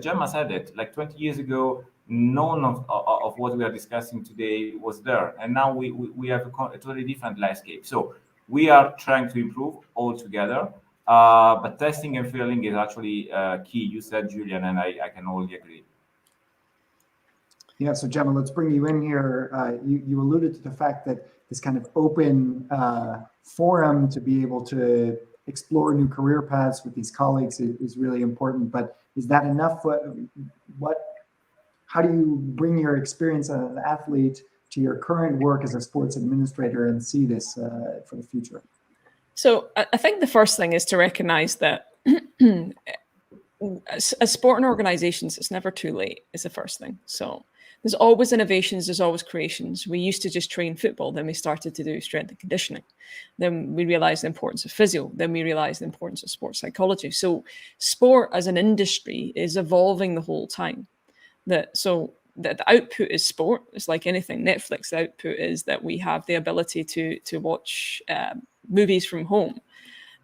Gemma said it, like 20 years ago, none of what we are discussing today was there. And now we have a totally different landscape. So we are trying to improve all together, but testing and failing is actually key. You said, Julian, and I can only agree. Yeah, so Gemma, let's bring you in here. You alluded to the fact that this kind of open forum to be able to explore new career paths with these colleagues is really important. But is that enough? How do you bring your experience as an athlete to your current work as a sports administrator and see this for the future? So I think the first thing is to recognize that as sporting organizations, it's never too late is the first thing. So there's always innovations, there's always creations. We used to just train football, then we started to do strength and conditioning. Then we realized the importance of physio, then we realized the importance of sports psychology. So sport as an industry is evolving the whole time. So the output is sport. It's like anything. Netflix, the output is that we have the ability to watch movies from home.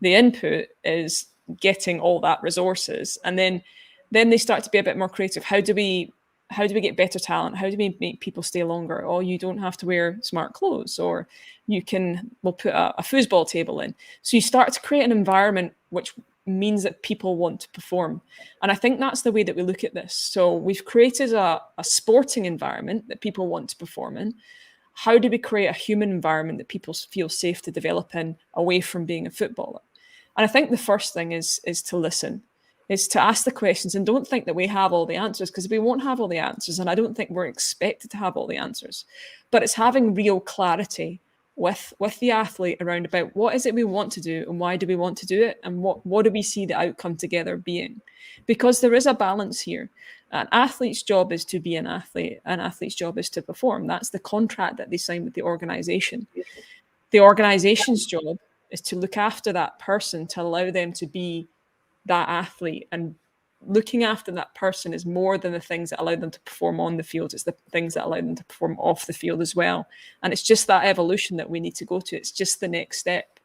The input is getting all that resources, and then they start to be a bit more creative. How do we get better talent? How do we make people stay longer? Oh, you don't have to wear smart clothes, or we'll put a foosball table in. So you start to create an environment which means that people want to perform. And I think that's the way that we look at this. So we've created a sporting environment that people want to perform in. How do we create a human environment that people feel safe to develop in, away from being a footballer? And I think the first thing is to listen, is to ask the questions, and don't think that we have all the answers, because we won't have all the answers, and I don't think we're expected to have all the answers. But it's having real clarity with the athlete around about what is it we want to do and why do we want to do it, and what do we see the outcome together being. Because there is a balance here. An athlete's job is to be an athlete. An athlete's job is to perform. That's the contract that they sign with the organization. The organization's job is to look after that person, to allow them to be that athlete. And looking after that person is more than the things that allow them to perform on the field. It's the things that allow them to perform off the field as well. And it's just that evolution that we need to go to. It's just the next step.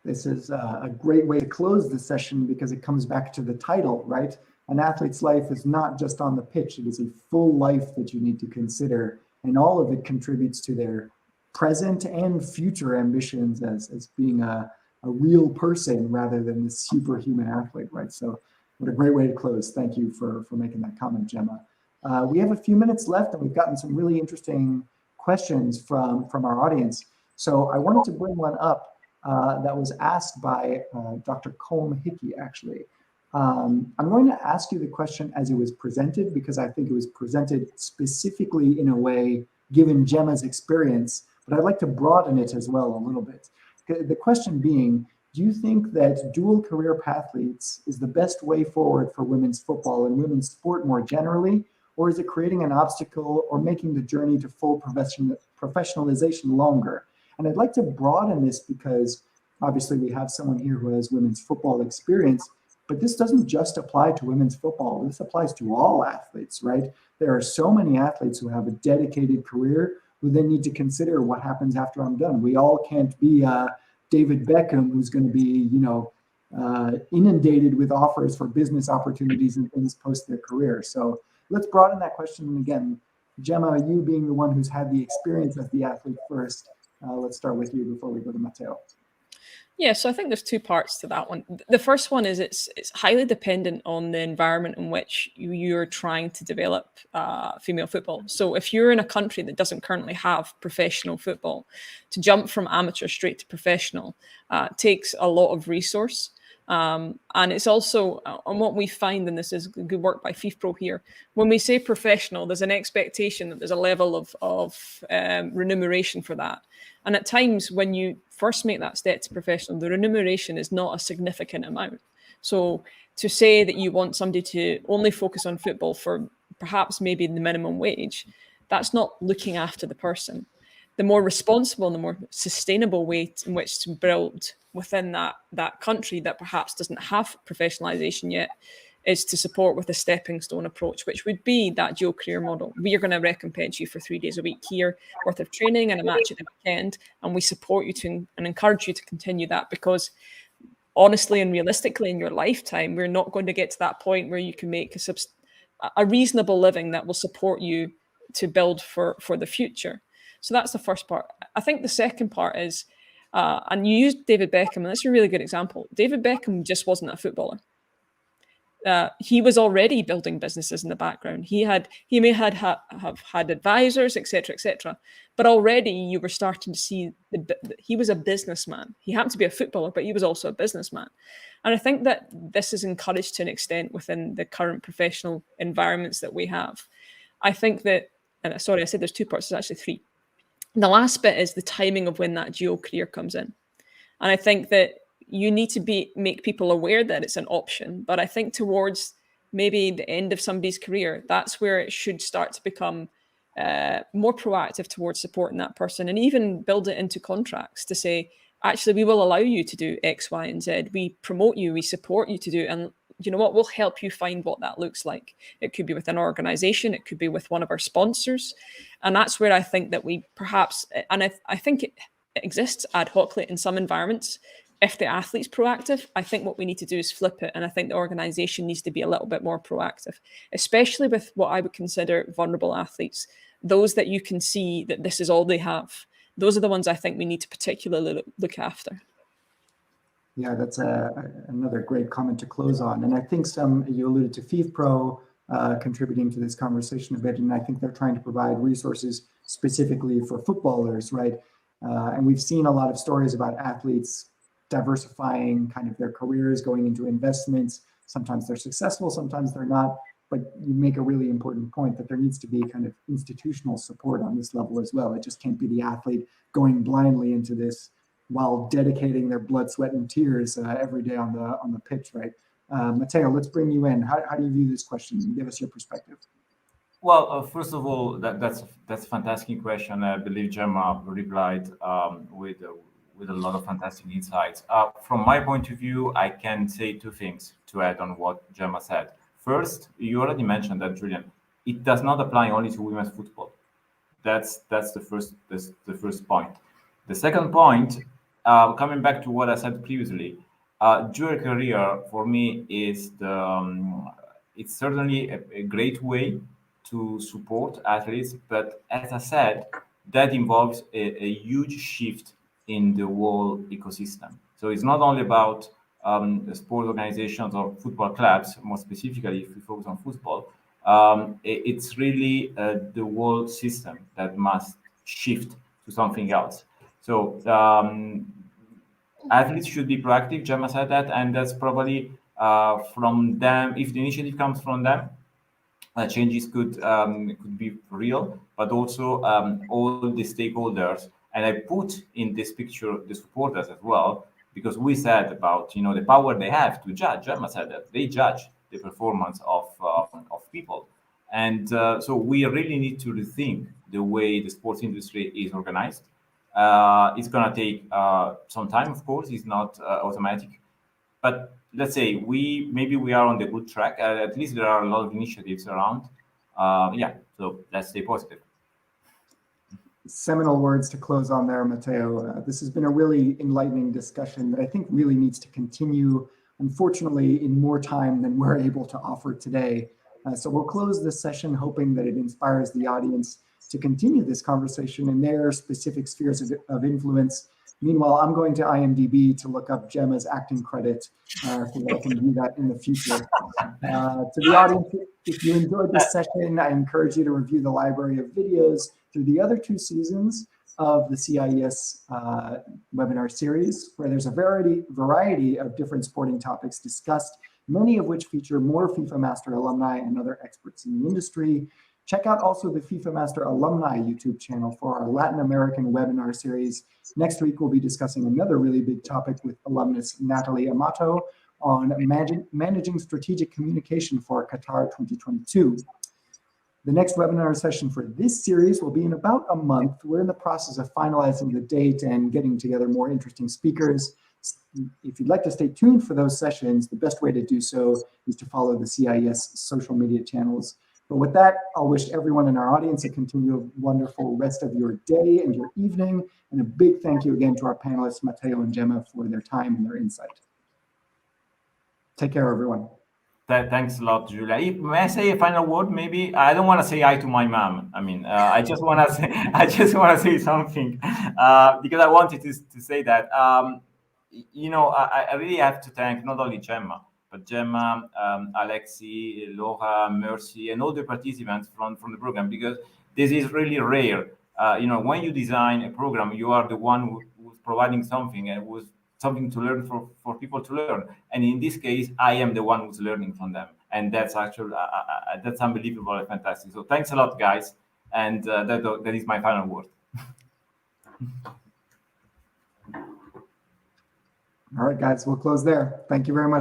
This is a great way to close the session, because it comes back to the title, right? An athlete's life is not just on the pitch. It is a full life that you need to consider, and all of it contributes to their present and future ambitions as being a real person rather than this superhuman athlete, right? So what a great way to close. Thank you for making that comment, Gemma. We have a few minutes left, and we've gotten some really interesting questions from our audience. So I wanted to bring one up that was asked by Dr. Colm Hickey, actually. I'm going to ask you the question as it was presented, because I think it was presented specifically in a way given Gemma's experience, but I'd like to broaden it as well a little bit. The question being, do you think that dual career pathletes is the best way forward for women's football and women's sport more generally, or is it creating an obstacle or making the journey to full professionalization longer? And I'd like to broaden this because obviously we have someone here who has women's football experience, but this doesn't just apply to women's football. This applies to all athletes, right? There are so many athletes who have a dedicated career who then need to consider what happens after I'm done. We all can't be David Beckham, who's going to be, inundated with offers for business opportunities and things post their career. So let's broaden that question. And again, Gemma, you being the one who's had the experience as the athlete first, let's start with you before we go to Matteo. Yeah, so I think there's two parts to that one. The first one is it's highly dependent on the environment in which you're trying to develop female football. So if you're in a country that doesn't currently have professional football, to jump from amateur straight to professional takes a lot of resource. And it's also, and what we find, and this is good work by FIFPro here, when we say professional, there's an expectation that there's a level of remuneration for that. And at times when you first make that step to professional, the remuneration is not a significant amount. So to say that you want somebody to only focus on football for perhaps maybe the minimum wage, that's not looking after the person. The more responsible and the more sustainable way in which to build within that country that perhaps doesn't have professionalization yet is to support with a stepping stone approach, which would be that dual career model. We are going to recompense you for 3 days a week here worth of training and a match at the weekend, and we support you to and encourage you to continue that, because honestly and realistically in your lifetime, we're not going to get to that point where you can make a reasonable living that will support you to build for the future. So that's the first part. I think the second part is, and you used David Beckham, and that's a really good example. David Beckham just wasn't a footballer. He was already building businesses in the background. He may have had advisors, etc., but already you were starting to see he was a businessman. He happened to be a footballer, but he was also a businessman. And I think that this is encouraged to an extent within the current professional environments that we have. I think that, and sorry, I said there's 2 parts, there's actually 3. The last bit is the timing of when that dual career comes in. And I think that you need to make people aware that it's an option. But I think towards maybe the end of somebody's career, that's where it should start to become more proactive towards supporting that person, and even build it into contracts to say, actually, we will allow you to do X, Y, and Z. We promote you, we support you to do, and you know what, we'll help you find what that looks like. It could be with an organization, it could be with one of our sponsors. And that's where I think that we perhaps, and I think it exists ad hocly in some environments. If the athlete's proactive, I think what we need to do is flip it. And I think the organization needs to be a little bit more proactive, especially with what I would consider vulnerable athletes, those that you can see that this is all they have. Those are the ones I think we need to particularly look after. Yeah, that's another great comment to close on. And I think you alluded to FIFA Pro contributing to this conversation a bit, and I think they're trying to provide resources specifically for footballers, right? And we've seen a lot of stories about athletes diversifying kind of their careers, going into investments. Sometimes they're successful, sometimes they're not. But you make a really important point that there needs to be kind of institutional support on this level as well. It just can't be the athlete going blindly into this while dedicating their blood, sweat, and tears every day on the pitch, right? Matteo, let's bring you in. How do you view this question? Give us your perspective. Well, first of all, that's a fantastic question. I believe Gemma replied with a lot of fantastic insights. From my point of view, I can say two things to add on what Gemma said. First, you already mentioned that, Julian. It does not apply only to women's football. That's the first point. The second point, coming back to what I said previously, dual career for me is it's certainly a great way to support athletes, but as I said, that involves a huge shift in the whole ecosystem. So it's not only about sport organizations or football clubs, more specifically, if we focus on football, it's really the whole system that must shift to something else. So athletes should be proactive. Gemma said that, and that's probably from them. If the initiative comes from them, changes could be real, but also all the stakeholders. And I put in this picture the supporters as well, because we said about the power they have to judge. Gemma said that they judge the performance of people, and so we really need to rethink the way the sports industry is organized. It's gonna take some time, of course. It's not automatic, but let's say maybe we are on the good track. At least there are a lot of initiatives around. So let's stay positive. Seminal words to close on there, Matteo. This has been a really enlightening discussion that I think really needs to continue, unfortunately, in more time than we're able to offer today. So we'll close this session hoping that it inspires the audience to continue this conversation in their specific spheres of influence. Meanwhile, I'm going to IMDb to look up Gemma's acting credit so that I can do that in the future. To the audience, if you enjoyed this session, I encourage you to review the library of videos through the other 2 seasons of the CIES webinar series, where there's a variety of different sporting topics discussed, many of which feature more FIFA Master alumni and other experts in the industry. Check out also the FIFA Master alumni YouTube channel for our Latin American webinar series. Next week, we'll be discussing another really big topic with alumnus Natalie Amato on managing strategic communication for Qatar 2022. The next webinar session for this series will be in about a month. We're in the process of finalizing the date and getting together more interesting speakers. If you'd like to stay tuned for those sessions, the best way to do so is to follow the CIES social media channels. But with that, I'll wish everyone in our audience a continued wonderful rest of your day and your evening. And a big thank you again to our panelists, Matteo and Gemma, for their time and their insight. Take care, everyone. Thanks a lot, Julia. May I say a final word? Maybe I don't want to say hi to my mom. I mean, I just want to say something because I wanted to say that. I really have to thank not only Gemma, but Gemma, Alexi, Laura, Mercy, and all the participants from the program, because this is really rare. When you design a program, you are the one who's providing something and who's something to learn for people to learn. And in this case, I am the one who's learning from them. And that's actually, that's unbelievable and fantastic. So thanks a lot, guys. And that is my final word. All right, guys, we'll close there. Thank you very much.